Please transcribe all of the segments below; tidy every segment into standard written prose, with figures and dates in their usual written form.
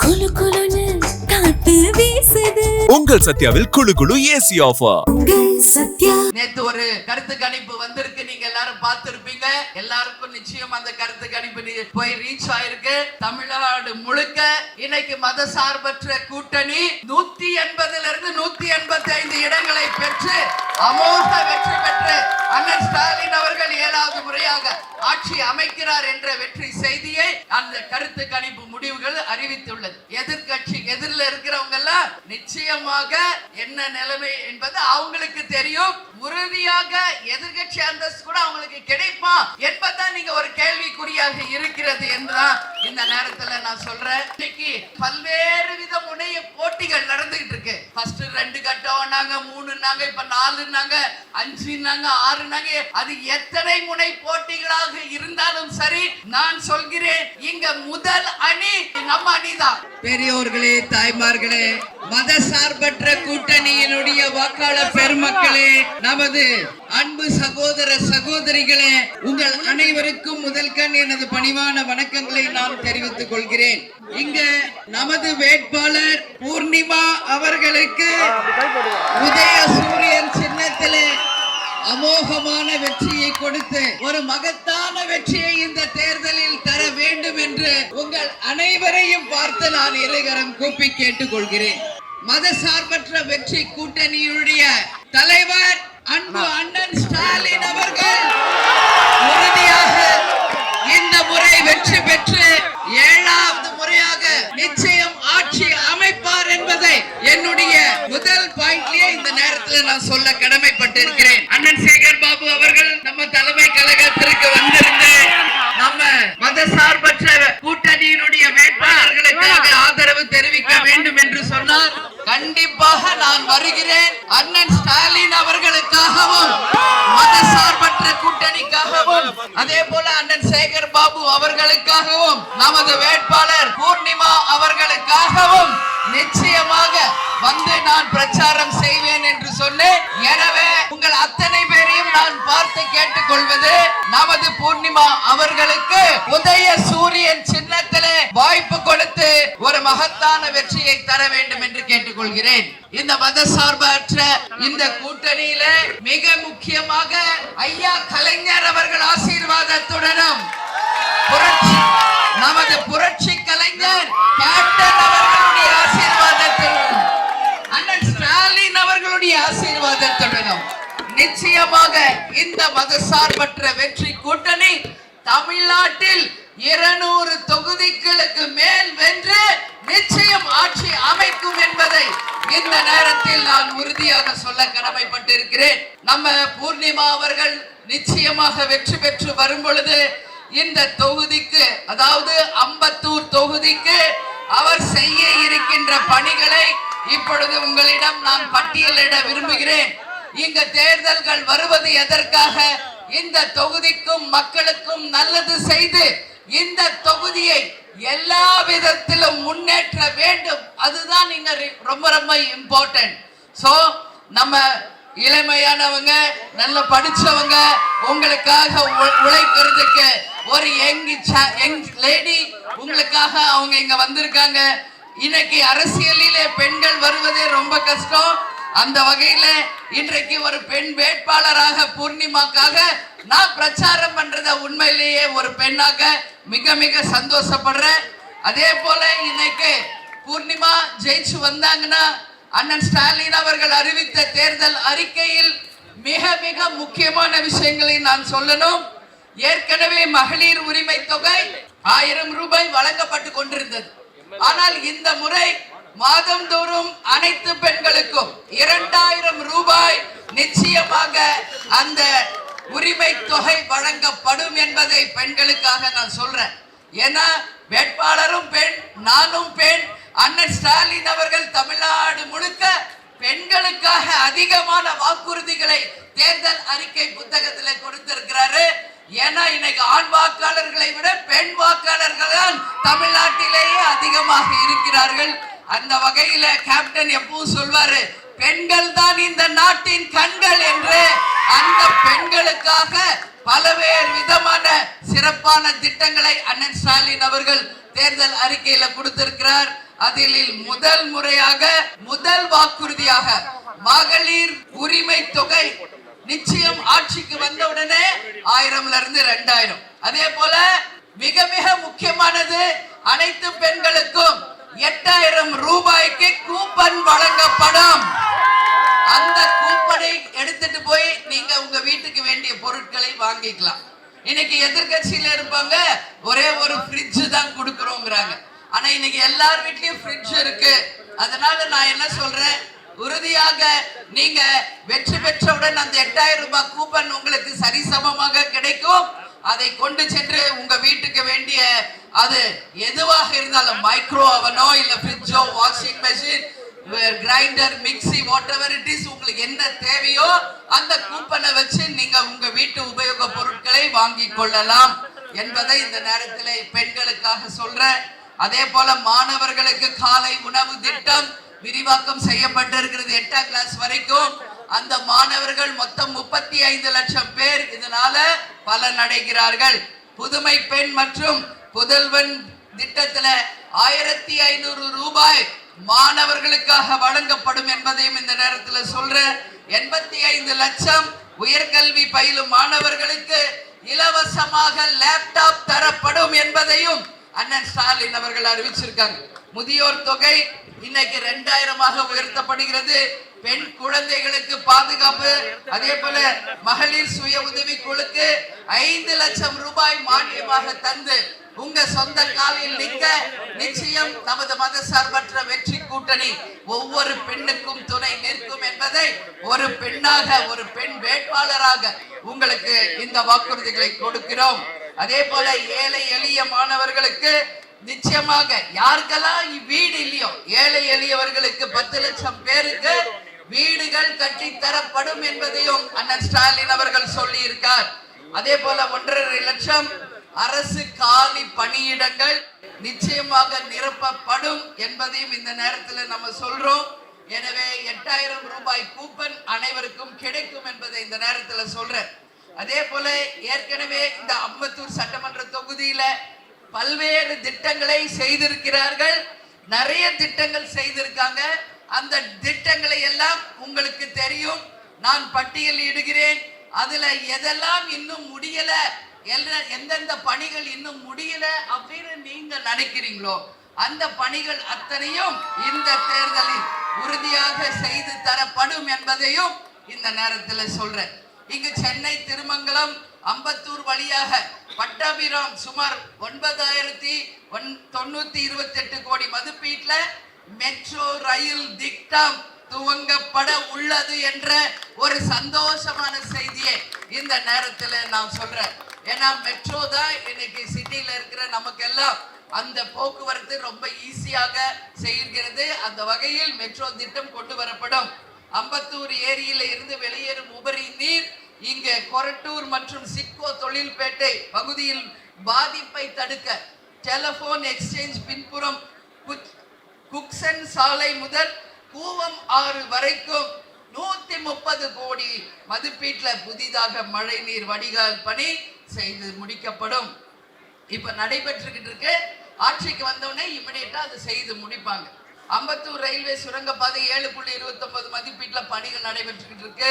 குளு குளுன்னு காத்து வீசுது. உங்கள் சத்யாவில் குளு குளு ஏசி ஆஃபர். சத்யா. நேத்து ஒரு கருத்து கணிப்பு வந்திருக்கு, நீங்க எல்லாரும் பார்த்திருப்பீங்க. எல்லாருக்கும் நிச்சயம் அந்த கருத்து கணிப்பு போய் ரீச் ஆயிருக்கு. தமிழ்நாடு முழுக்க இன்னைக்கு மத சார்பற்ற கூட்டணி 180 இருந்து 185 இடங்களை பெற்று அமோக வெற்றி பெற்று அண்ணன் ஸ்டாலின் அவர்கள் 7வது முறையாக ஆட்சி அமைக்கிறார் என்ற வெற்றி செய்தியை அந்த கருத்து கணிப்பு முடிவுகள் அறிவித்துள்ளது. எதிர்கட்சி எதிரில் இருக்கிறவங்க எல்லாம் நிச்சயமாக என்ன நிலைமை என்பது அவங்களுக்கு தெரியும். உறுதியாக எதிர்கட்சி அந்தஸ்து கூட அவங்களுக்கு கிடைப்பா என்பதுதான் நீங்க ஒரு கேள்விக்குறியாக இருக்கிறது என்றுதான் இந்த நேரத்தில் நான் சொல்றேன். இன்னைக்கு பல்வேறு வித முனைய போட்டிகள் நடந்துகிட்டு இருக்கு. ஃபர்ஸ்ட் 2 கட்டம் நாங்க 3 நாங்க இப்ப 4 நாங்க 5 நாங்க 6 நாங்க, அது எத்தனை முனை போட்டிகளாக இருந்தாலும் சரி, நான் சொல்கிறேன் இங்க முதல் அணி நம்ம அணிதான். பெரியோர்களே, தாய்மார்களே, மத சார்பற்ற கூட்டணியினுடைய வாக்காளர் பெருமக்களே, நமது அன்பு சகோதர சகோதரிகளே, உங்கள் அனைவருக்கும் முதல் கண் எனது பணிவான வணக்கங்களை நான் தெரிவித்துக் கொள்கிறேன். இங்க நமது வேட்பாளர் பூர்ணிமா அவர்களுக்கு உதய சூரியன் சின்னத்திலே அமோகமான வெற்றியை கொடுத்து ஒரு மகத்தான வெற்றியை இந்த தேர்தலில் தர வேண்டும் என்று உங்கள் அனைவரையும் பார்த்து நான் இருகரம் கூப்பி கேட்டுக் கொள்கிறேன். மத சார்பற்ற வெற்றி கூட்டணியுடைய தலைவர் அன்பு அண்ணன் ஸ்டாலின் அவர்கள் உறுதியாக இந்த முறை வெற்றி பெற்று 7வது முறையாக நிச்சயம் ஆட்சி அமைப்பார் என்பதை என்னுடைய முதல் பாயிண்ட்லயே இந்த நேரத்தில் நான் சொல்ல கடமைப்பட்டு இருக்கிறேன். அண்ணன் சேகர் பாபு அவர்கள் நம்ம தலைமை கழகத்திற்கு வந்திருந்து நம்ம மத சார்பற்ற கூட்டணியினுடைய வேட்பாளர்களுக்காக ஆதரவு தெரிவிக்க வேண்டும் என்று சொன்னார். கண்டிப்பாக நான் வருகிறேன். அண்ணன் ஸ்டாலின் அவர்களுக்காகவும் மத சார்பற்ற கூட்டணிக்காகவும் அதே போல அண்ணன் சேகர் பாபு அவர்களுக்காகவும் நமது வேட்பாளர் பூர்ணிமா அவர்களுக்காகவும் நிச்சயமாக வந்து நான் பிரச்சாரம் செய்வேன் என்று சொன்னேன். எனவே உங்கள் அத்தனை பேரையும் நான் பார்த்து கேட்டுக்கொள்வது, நமது பூர்ணிமா அவர்களுக்கு உதய சூரியன் சின்னத்திலே வாய்ப்பு கொடுத்து ஒரு மகத்தான வெற்றியை தர வேண்டும் என்று கேட்டுக்கொள்கிறேன். இந்த மத சார்பற்ற இந்த கூட்டணியில மிக முக்கியமாக ஐயா கலைஞர் அவர்கள் ஆசீர்வாதத்துடனும் நமது புரட்சி கலைஞர் கேப்டன் அவர்களுடைய ஆசீர்வாதத்துடனும் அண்ணன் ஸ்டாலின் அவர்களுடைய ஆசீர்வாதத்துடனும் நிச்சயமாக இந்த மத சார்பற்ற வெற்றி கூட்டணி தமிழ்நாட்டில் 200 தொகுதிகளுக்கு மேல் வென்று நிச்சயம் ஆட்சி அமைக்கும் என்பதை இந்த நேரத்தில் நான் உறுதியாக சொல்ல கடமைப்பட்டு இருக்கிறேன். நம்ம பூர்ணிமா அவர்கள் நிச்சயமாக வெற்றி பெற்று வரும் பொழுது இந்த தொகுதிக்கு, அதாவது அம்பத்தூர் தொகுதிக்கு அவர் செய்ய இருக்கின்ற பணிகளை இப்பொழுது உங்களிடம் நான் பட்டியலிட விரும்புகிறேன். இங்க தேர்தல்கள் வருவது எதற்காக? இந்த தொகுதிக்கும் மக்களுக்கும் நல்லது செய்து இந்த தொகுதியை எல்லா விதத்திலும் முன்னேற்ற வேண்டும். அதுதான் இங்க ரொம்ப ரொம்ப இம்பார்ட்டன்ட். சோ நம்ம இளமையானவங்க, நல்ல படிச்சவங்க, உங்களுக்காக உழைக்கிறதுக்கு ஒரு யங் லேடி உங்களுக்காக அவங்க இங்க வந்திருக்காங்க. இன்னைக்கு அரசியலிலே பெண்கள் வருவதே ரொம்ப கஷ்டம். அந்த வகையில இன்றைக்கு ஒரு பெண் வேட்பாளராக பூர்ணிமாக்காக நான் பிரச்சாரம் பண்றத உண்மையிலேயே ஒரு பெண்ணாக மிக மிக சந்தோஷப்படுறேன். அதே போல இன்னைக்கு பூர்ணிமா ஜெயிச்சு வந்தாங்கன்னா அண்ணன் ஸ்டாலின் அவர்கள் அறிவித்த தேர்தல் அறிக்கையில் மிக மிக முக்கியமான விஷயங்களை நான் சொல்லணும். ஏற்கனவே மகளிர் உரிமை தொகை 1000 ரூபாய் வழங்கப்பட்டு கொண்டிருந்தது. ஆனால் இந்த முறை மாதந்தோறும் அனைத்து பெண்களுக்கும் 2000 ரூபாய் நிச்சயமாக அந்த உரிமை தொகை வழங்கப்படும் என்பதை பெண்களுக்காக நான் சொல்றேன். ஏன்னா வேட்பாளரும் பெண், நானும் பெண். அண்ணன் ஸ்டாலின் அவர்கள் தமிழ்நாடு முழுக்க பெண்களுக்காக அதிகமான வாக்குறுதிகளை தேர்தல் அறிக்கை புத்தகத்தில் கொடுத்திருக்கிறாரு. ஏன்னா இன்னைக்கு ஆண் வாக்காளர்களை விட பெண் வாக்காளர்கள் தான் தமிழ்நாட்டிலேயே அதிகமாக இருக்கிறார்கள். அந்த வகையில கேப்டன் எப்பவும் சொல்வாரு, பெண்கள் தான் இந்த நாட்டின் கண்கள் என்று. அந்த பெண்களுக்காக பல்வேறு விதமான சிறப்பான திட்டங்களை அண்ணன் ஸ்டாலின் அவர்கள் தேர்தல் அறிக்கையில கொடுத்திருக்கிறார். அதில் முதல் முறையாக முதல் வாக்குறுதியாக மகளிர் உரிமை தொகை நிச்சயம் ஆட்சிக்கு வந்தவுடனே 1000ல இருந்து 2000. அதே போல மிக மிக முக்கியமானது அனைத்து பெண்களுக்கும் 8000 ரூபாய்க்கு கூப்பன் வழங்கப்படும். அந்த கூப்பனை எடுத்துட்டு போய் நீங்க உங்க வீட்டுக்கு வேண்டிய பொருட்களை வாங்கிக்கலாம். இன்னைக்கு எதிர்கட்சியில இருப்பாங்க, ஒரே ஒரு ஃப்ரிட்ஜ் தான் கொடுக்கறோம்ங்கறாங்க. ஆனா இன்னைக்கு எல்லார் வீட்லயும் ஃப்ரிட்ஜ் இருக்கு. அதனால நான் என்ன சொல்றேன், உறுதியாக நீங்க வெற்றி பெற்றவுடன் அந்த 8000 ரூபாய் கூப்பன் உங்களுக்கு சரிசமமாக கிடைக்கும். அதை கொண்டு சென்று உங்க வீட்டுக்கு வேண்டிய அது எதுவாக இருந்தாலும் மைக்ரோ அவனோ இல்ல ஃப்ரிட்ஜோ washing machine grinder mixie whatever it is, உங்களுக்கு என்ன தேவையோ அந்த கூப்பனை வச்சு நீங்க உங்க வீட்டு உபயோக பொருட்களை வாங்கி கொள்ளலாம் என்பதை இந்த நேரத்தில் பெண்களுக்காக சொல்றேன். அதே போல மாணவர்களுக்கு காலை உணவு திட்டம் விரிவாக்கம் செய்யப்பட்டிருக்கிறது 8ஆம் கிளாஸ் வரைக்கும். அந்த மாணவர்கள் மொத்தம் 35 லட்சம் பேர் இதனால பலனடைகிறார்கள். புதுமை பெண் மற்றும் புதல்வன் திட்டத்துல 1500 ரூபாய் மாணவர்களுக்காக வழங்கப்படும் என்பதையும் இந்த நேரத்தில் சொல்றேன். 85 லட்சம் உயர்கல்வி பயிலும் மாணவர்களுக்கு இலவசமாக லேப்டாப் தரப்படும் என்பதையும் அண்ணன் ஸ்டாலின் அவர்கள் அறிவிச்சிருக்காங்க. முதியோர் தொகை இன்னைக்கு 2000 உயர்த்தப்படுகிறது. பெண் குழந்தைகளுக்கு பாதுகாப்பு, அதே போல மகளிர் சுய உதவி குழுக்கு 5 லட்சம் ரூபாய் மானியமாக தந்து உங்க சொந்த காலில் நிற்க நிச்சயம் நமது மதசார்பற்ற வெற்றி கூட்டணி ஒவ்வொரு பெண்ணுக்கும் துணை நிற்கும் என்பதை ஒரு பெண்ணாக, ஒரு பெண் வேட்பாளராக உங்களுக்கு இந்த வாக்குறுதிகளை கொடுக்கிறோம். அதே போல ஏழை எளிய மாணவர்களுக்கு நிச்சயமாக யாருக்கெல்லாம் வீடு இல்லையோ ஏழை எளியவர்களுக்கு 10 லட்சம் பேருக்கு வீடுகள் கட்டி தரப்படும் என்பதையும் அண்ணன் ஸ்டாலின் அவர்கள் சொல்லி இருக்கார். அதே போல 1.5 லட்சம் அரசு காலி பணியிடங்கள் நிச்சயமாக நிரப்பப்படும் என்பதையும் இந்த நேரத்தில் நம்ம சொல்றோம். எனவே 8000 ரூபாய் கூப்பன் அனைவருக்கும் கிடைக்கும் என்பதை இந்த நேரத்தில் சொல்றேன். அதே போல ஏற்கனவே இந்த அம்பத்தூர் சட்டமன்ற தொகுதியில பல்வேறு திட்டங்களை செய்திருக்கிறார்கள். நிறைய திட்டங்கள் செய்திருக்காங்க. அந்த திட்டங்களை எல்லாம் உங்களுக்கு தெரியும். நான் பட்டியலிடுகிறேன். அதுல எதெல்லாம் இன்னும் முடியல, எந்தெந்த பணிகள் இன்னும் முடியல அப்படின்னு நீங்க நினைக்கிறீங்களோ அந்த பணிகள் அத்தனையும் இந்த தேர்தலில் உறுதியாக செய்து தரப்படும் என்பதையும் இந்த நேரத்தில் சொல்றேன். இங்கு சென்னை திருமங்கலம் அம்பத்தூர் வழியாக பட்டாபிராம் சுமார் 9,928 கோடி மதிப்பீட்டுல மெட்ரோ ரயில் திட்டம் துவங்கப்பட உள்ளது என்ற ஒரு சந்தோஷமான செய்தியை இந்த நேரத்தில் நான் சொல்றேன். ஏன்னா மெட்ரோ தான் இன்னைக்கு சிட்டியில இருக்கிற நமக்கெல்லாம் அந்த போக்குவரத்து ரொம்ப ஈஸியாக செய்கிறது. அந்த வகையில் மெட்ரோ திட்டம் கொண்டு வரப்படும். அம்பத்தூர் ஏரியில இருந்து வெளியேறும் உபரி நீர் இங்கே கொரட்டூர் மற்றும் சிட்கோ தொழில்பேட்டை பகுதியில் பாதிப்பை தடுக்க டெலிபோன் எக்ஸ்சேஞ்ச் பின்புறம் குக்சன் சாலை முதல் கூவம் ஆறு வரைக்கும் 130 கோடி மதிப்பீட்டில் புதிதாக மழை நீர் வடிகால் பணி செய்து முடிக்கப்படும். இப்ப நடைபெற்றுக்கிட்டு இருக்கு. ஆட்சிக்கு வந்தவுடனே இமிடியேட்டா அதை செய்து முடிப்பாங்க. அம்பத்தூர் ரயில்வே சுரங்கப்பாதை 7.29 மதிப்பீட்டில் பணிகள் நடைபெற்றுக்கிட்டு இருக்கு.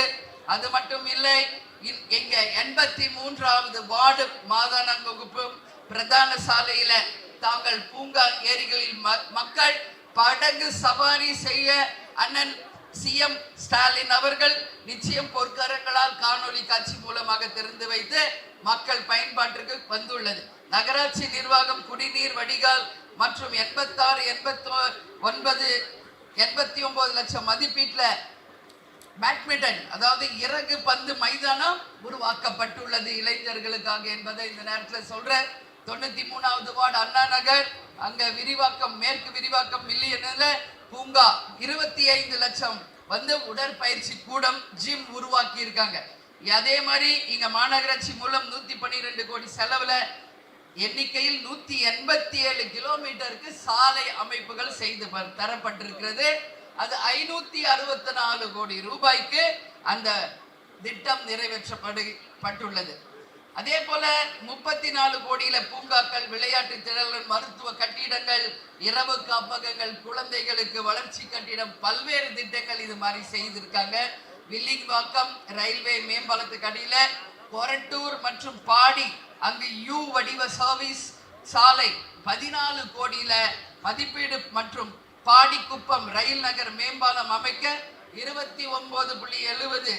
அது மட்டும் இல்லை, எங்க 83வது வார்டு மாதானங்குப்பு பிரதான சாலையில தாங்கள் பூங்கா ஏரிகளில் மக்கள் படகு சவாரி செய்ய அண்ணன் சிஎம் ஸ்டாலின் அவர்கள் நிச்சயம் பொற்கரங்களால் காணொலி காட்சி மூலமாக திறந்து வைத்து மக்கள் பயன்பாட்டிற்கு வந்துள்ளது. நகராட்சி நிர்வாகம் குடிநீர் வடிகால் மற்றும் 86, 89, 89 லட்சம் மதிப்பீட்டில் பேட்மிண்டன் அதாவது இறகு பந்து மைதானம் உருவாக்கப்பட்டுள்ளது இளைஞர்களுக்காக என்பதை இந்த நேரத்தில் சொல்றேன். 93வது வார்டு அண்ணா நகர் அங்க விரிவாக்கம், மேற்கு விரிவாக்கம் மில்லியன்ல பூங்கா 25 லட்சம் உடற்பயிற்சி கூடம் ஜிம் உருவாக்கி இருக்காங்க. அதே மாதிரி இங்க மாநகராட்சி மூலம் 112 கோடி செலவுல எண்ணிக்கையில் 187 கிலோமீட்டருக்கு சாலை அமைப்புகள் செய்து தரப்பட்டிருக்கிறது. அது 564 கோடி ரூபாய்க்கு அந்த திட்டம் நிறைவேற்றப்பட்டுள்ளது. அதே போல 34 கோடியில பூங்காக்கள், விளையாட்டு திடல்கள், மருத்துவ கட்டிடங்கள், இரவு காப்பகங்கள், குழந்தைகளுக்கு வளர்ச்சி கட்டிடம், பல்வேறு திட்டங்கள் இது மாதிரி செய்திருக்காங்க. வில்லிவாக்கம் ரயில்வே மேம்பாலத்துக்கு அடியில கொரட்டூர் மற்றும் பாடி அங்கு யூ வடிவ சர்வீஸ் சாலை 14 கோடியில மதிப்பீடு மற்றும் பாடிக்குப்பம் ரயில் நகர் மேம்பாலம் அமைக்க 29.70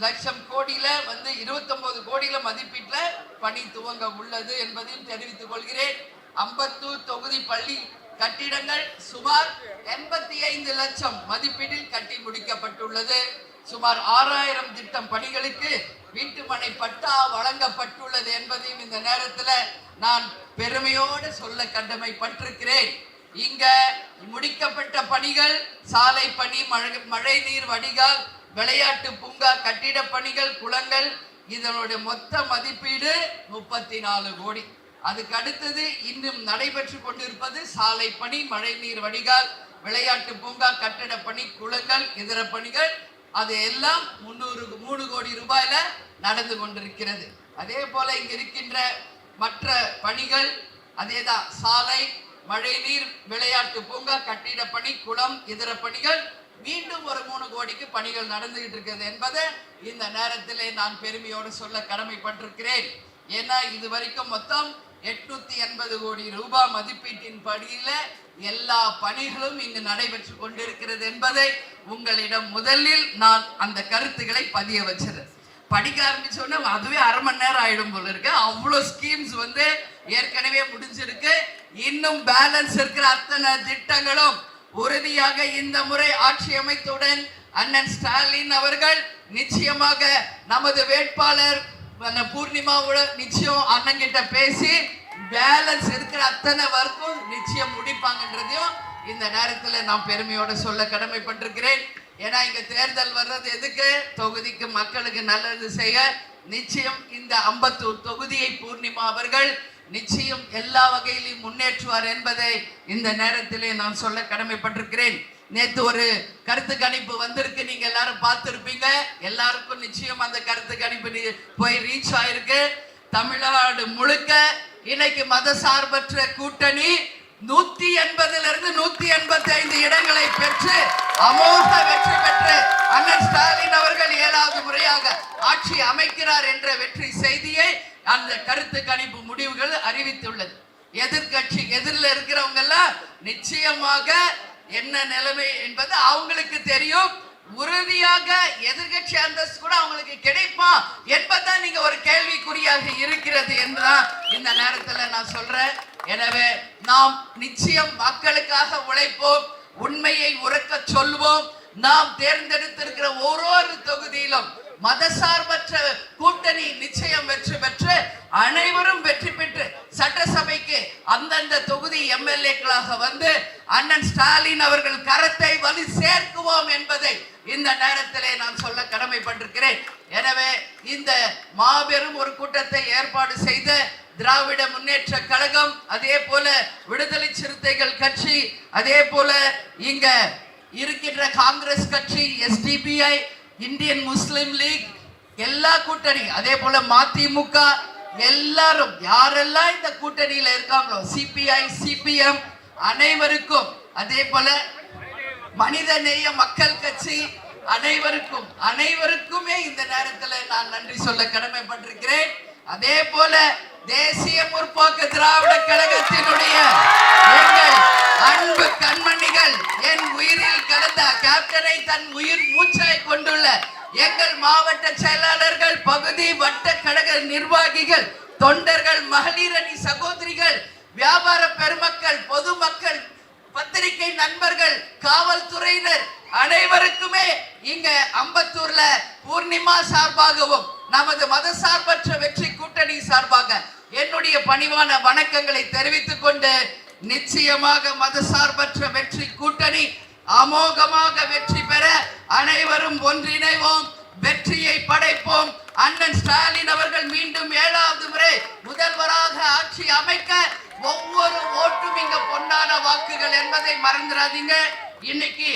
லட்சம் கோடியில 29 கோடியில மதிப்பீட்டுல பணி துவங்க உள்ளது என்பதையும் தெரிவித்துக் கொள்கிறேன். அம்பத்தூர் தொகுதி பள்ளி கட்டிடங்கள் சுமார் 85 லட்சம் மதிப்பீட்டில் கட்டி முடிக்கப்பட்டுள்ளது. சுமார் 6000 திட்டம் பணிகளுக்கு வீட்டுமனை பட்டா வழங்கப்பட்டுள்ளது என்பதையும் இந்த நேரத்தில் நான் பெருமையோடு சொல்ல கடமைப்பட்டிருக்கிறேன். இங்க முடிக்கப்பட்ட பணிகள் சாலை பணி, மழை நீர் வடிகால், விளையாட்டு பூங்கா, கட்டிட பணிகள், குளங்கள், இதனுடைய மொத்த மதிப்பீடு 34 கோடி. அதுக்கு அடுத்தது இன்னும் நடைபெற்று கொண்டிருப்பது சாலை பணி, மழை நீர் வடிகால், விளையாட்டு பூங்கா, கட்டிட பணி, குளங்கள், இதர பணிகள். அது எல்லாம் 3 கோடி ரூபாயில நடந்து கொண்டிருக்கிறது. அதே போல இங்க இருக்கின்ற மற்ற பணிகள் அதேதான். சாலை, மழை நீர், விளையாட்டு பூங்கா, கட்டிட பணி, குளம், இதர பணிகள் மீண்டும் ஒரு 3 கோடிக்கு பணிகள் நடந்துகிட்டு இருக்கிறது என்பதை இந்த நேரத்திலே நான் பெருமையோடு சொல்ல கடமைப்பட்டிருக்கிறேன். ஏன்னா இது வரைக்கும் மொத்தம் 880 கோடி ரூபாய் மதிப்பீட்டின் படியில எல்லா பணிகளும் இங்கு நடைபெற்று கொண்டிருக்கிறது என்பதை உங்களிடம் முதலில் நான் அந்த கருத்துக்களை பதிய வச்சிருக்கேன். படிக்க ஆரம்பிச்சோன்னா அதுவே அரை மணி நேரம் ஆயிடும் போல இருக்கு. அவ்வளோ ஸ்கீம்ஸ் ஏற்கனவே முடிஞ்சிருக்கு. இன்னும் பேலன்ஸ் இருக்கிற அத்தனை திட்டங்களும் உறுதியாக இந்த முறை ஆட்சி அமைத்தவுடன் அண்ணன் ஸ்டாலின் அவர்கள் நிச்சயமாக நமது வேட்பாளர் பூர்ணிமாவோட நிச்சயம் அண்ணன் கிட்ட பேசி பேலன்ஸ் இருக்கிற அத்தனை வரைக்கும் நிச்சயம் முடிப்பாங்கன்றதையும் இந்த நேரத்தில் நான் பெருமையோட சொல்ல கடமைப்பட்டிருக்கிறேன். ஏன்னா இங்க தேர்தல் வர்றது எதுக்கு? தொகுதிக்கு மக்களுக்கு நல்லது செய்ய. நிச்சயம் இந்த அம்பத்தூர் தொகுதியை பூர்ணிமா அவர்கள் நிச்சயம் எல்லா வகையிலும் முன்னேற்றுவார் என்பதை இந்த நேரத்திலே நான் சொல்ல கடமைப்பட்டிருக்கிறேன். நேற்று ஒரு கருத்து கணிப்பு வந்திருக்கு, நீங்க எல்லாரும் பார்த்திருப்பீங்க. எல்லாருக்கும் நிச்சயம் அந்த கருத்து கணிப்பு போய் ரீச் ஆயிருக்கு. தமிழ்நாடு முழுக்க இன்னைக்கு மதசார்பற்ற கூட்டணி 180 185 இடங்களை பெற்று அமோக வெற்றி பெற்று அண்ணன் ஸ்டாலின் அவர்கள் 7வது முறையாக ஆட்சி அமைக்கிறார் என்ற வெற்றி செய்தியை அந்த கருத்து கணிப்பு முடிவுகள் அறிவித்துள்ளது. எதிர்கட்சி எதிரில் இருக்கிறவங்க எல்லாம் நிச்சயமாக என்ன நிலைமை என்பது அவங்களுக்கு தெரியும். உறுதியாக எதிர்கட்சி அந்தஸ்து கூட அவங்களுக்கு கிடைப்பா என்பதுதான் நீங்க ஒரு கேள்விக்குறியாக இருக்கிறது என்றுதான் இந்த நேரத்தில் நான் சொல்றேன். எனவே நாம் நிச்சயம் மக்களுக்காக உழைப்போம், உண்மையை உறக்க சொல்வோம். நாம் தேர்ந்தெடுத்திருக்கிற ஒரு தொகுதியிலும் மதசார்பற்ற கூட்டணி நிச்சயம் வெற்றி பெற்று அனைவரும் வெற்றி பெற்று சட்டசபைக்கு அந்தந்த தொகுதி எம்எல்ஏக்களாக வந்து அண்ணன் ஸ்டாலின் அவர்கள் கரத்தை வலி சேர்க்குவோம் என்பதை இந்த நேரத்திலே நான் சொல்ல கடமைப்பட்டிருக்கிறேன். எனவே இந்த மாபெரும் ஒரு கூட்டத்தை ஏற்பாடு செய்த திராவிட முன்னேற்ற கழகம், அதே போல விடுதலை சிறுத்தைகள் கட்சி, அதே போல இங்க இருக்கின்ற காங்கிரஸ் கட்சி, SDPI, இந்தியன் முஸ்லிம் லீக், எல்லா கூட்டணி, அதே போல மதிமுக, எல்லாரும் யாரெல்லாம் இந்த கூட்டணியில இருக்காங்களோ, CPI, CPM அனைவருக்கும், அதே போல மனிதநேய மக்கள் கட்சி அனைவருக்குமே இந்த நேரத்தில் நான் நன்றி சொல்ல கடமைப்பட்டிருக்கிறேன். அதே போல தேசிய முற்போக்கு திராவிட கழகத்தினுடைய எங்கள் அன்பு கண்மணிகள், என் உயிரில் கலந்த கேப்டனை தன் உயிர் மூச்சாய் கொண்டுள்ள எங்கள் மாவட்ட செயலாளர்கள், பகுதி வட்ட கழக நிர்வாகிகள், தொண்டர்கள், மகளிர் அணி சகோதரிகள், வியாபார பெருமக்கள், பொதுமக்கள், பத்திரிகை நண்பர்கள், காவல்துறையினர் அனைவருக்குமே இங்க அம்பத்தூர்ல பூர்ணிமா சார்பாகவும் நமது மதசார்பற்ற வெற்றி கூட்டணி சார்பாக என்னுடைய பணிவான வணக்கங்களை தெரிவித்துக் கொண்டு, நிச்சயமாக மதசார்பற்ற வெற்றி கூட்டணி அமோகமாக வெற்றி பெற அனைவரும் ஒன்றிணைவோம், வெற்றியை படைப்போம். அண்ணன் ஸ்டாலின் அவர்கள் மீண்டும் 7வது முறை முதல்வராக ஆட்சி அமைக்க ஒவ்வொரு ஓட்டும் இங்க பொன்னான வாக்குகள் என்பதை மறந்துடாதீங்க. இன்னைக்கு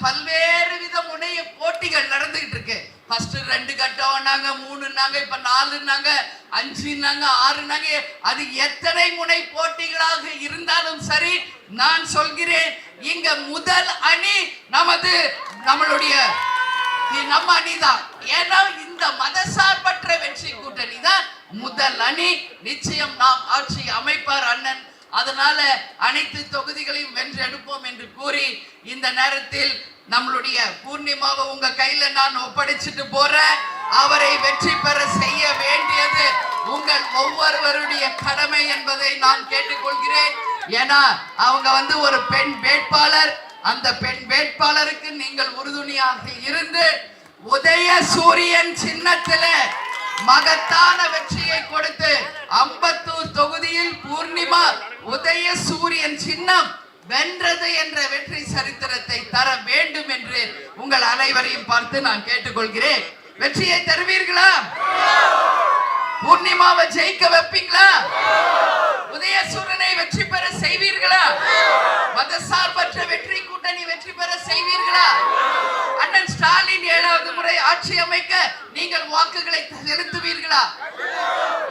பல்வேறு வித முனைய போட்டிகள் நடந்துகிட்டு இருக்கு. ஃபர்ஸ்ட் 2 கட்டம்னாங்க, 3ன்னாங்க, இப்ப 4ன்னாங்க, 5ன்னாங்க, 6ன்னாங்க. அது எத்தனை முனை போட்டிகளாக இருந்தாலும் சரி, நான் சொல்கிறேன், இங்க முதல் அணி நம்மளுடைய நம்ம அணிதான். ஏன்னா இந்த மதசார்பற்ற வெற்றி கூட்டணி தான் முதல் அணி. நிச்சயம் நாம் ஆட்சி அமைப்பார் அண்ணன். அதனால அனைத்து தொகுதிகளையும் வென்றெடுப்போம் என்று கூறி இந்த நேரத்தில் நம்மளுடைய பூர்ணிமாவை உங்க கையில நான் ஒப்படைச்சிட்டு போறேன். அவரை வெற்றி பெற செய்ய வேண்டியது உங்கள் ஒவ்வொருவருடைய கடமை என்பதை நான் கேட்டுக்கொள்கிறேன். ஏன்னா அவங்க ஒரு பெண் வேட்பாளர். அந்த பெண் வேட்பாளருக்கு நீங்கள் உறுதுணையாக இருந்து உதய சூரியன் சின்னத்திலே மகத்தான வெற்றியை கொடுத்து அம்பத்தூர் தொகுதியில் பூர்ணிமா உதய சூரியன் சின்னம் வென்றது என்ற வெற்றி சரித்திரத்தை தர வேண்டும் என்று உங்கள் அனைவரையும் பார்த்து நான் கேட்டுக்கொள்கிறேன். வெற்றியை தருவீர்களா? பூர்ணிமாவை ஜெயிக்க வைப்பீங்களா? உதயசூரனை வெற்றி பெற செய்வீர்களா? மதசார்பற்ற வெற்றி கூட்டணி வெற்றி பெற செய்வீர்களா? அண்ணன் ஸ்டாலின் 7வது முறை ஆட்சி அமைக்க நீங்கள் வாக்குகளை செலுத்துவீர்களா?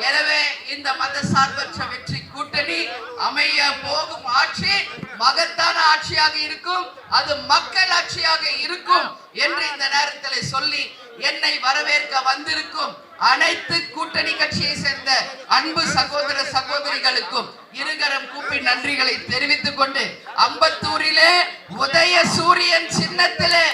எனவே இந்த மதசார்பற்ற வெற்றி கூட்டணி அமைய போகும் ஆட்சி மகத்தான ஆட்சியாக இருக்கும். அது மக்கள் ஆட்சியாக இருக்கும் என்று இந்த நேரத்தில் சொல்லி என்னை வரவேற்க வந்திருக்கும் அனைத்து கூட்டணி கட்சியை சேர்ந்த அன்பு சகோதர சகோதரிகளுக்கும் இருகரம் கூப்பி நன்றிகளை தெரிவித்துக் கொண்டு அம்பத்தூரிலே உதய சூரியன் சின்னத்திலே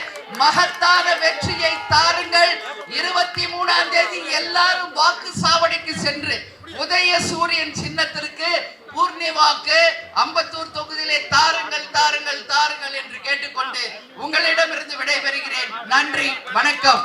மகத்தான வெற்றியை தாருங்கள். 23ஆம் தேதி எல்லாரும் வாக்கு சாவடிக்கு சென்று உதய சூரியன் சின்னத்திற்கு பூர்ணிமாக்கு அம்பத்தூர் தொகுதியிலே தாருங்கள் தாருங்கள் தாருங்கள் என்று கேட்டுக்கொண்டு உங்களிடமிருந்து விடைபெறுகிறேன். நன்றி, வணக்கம்.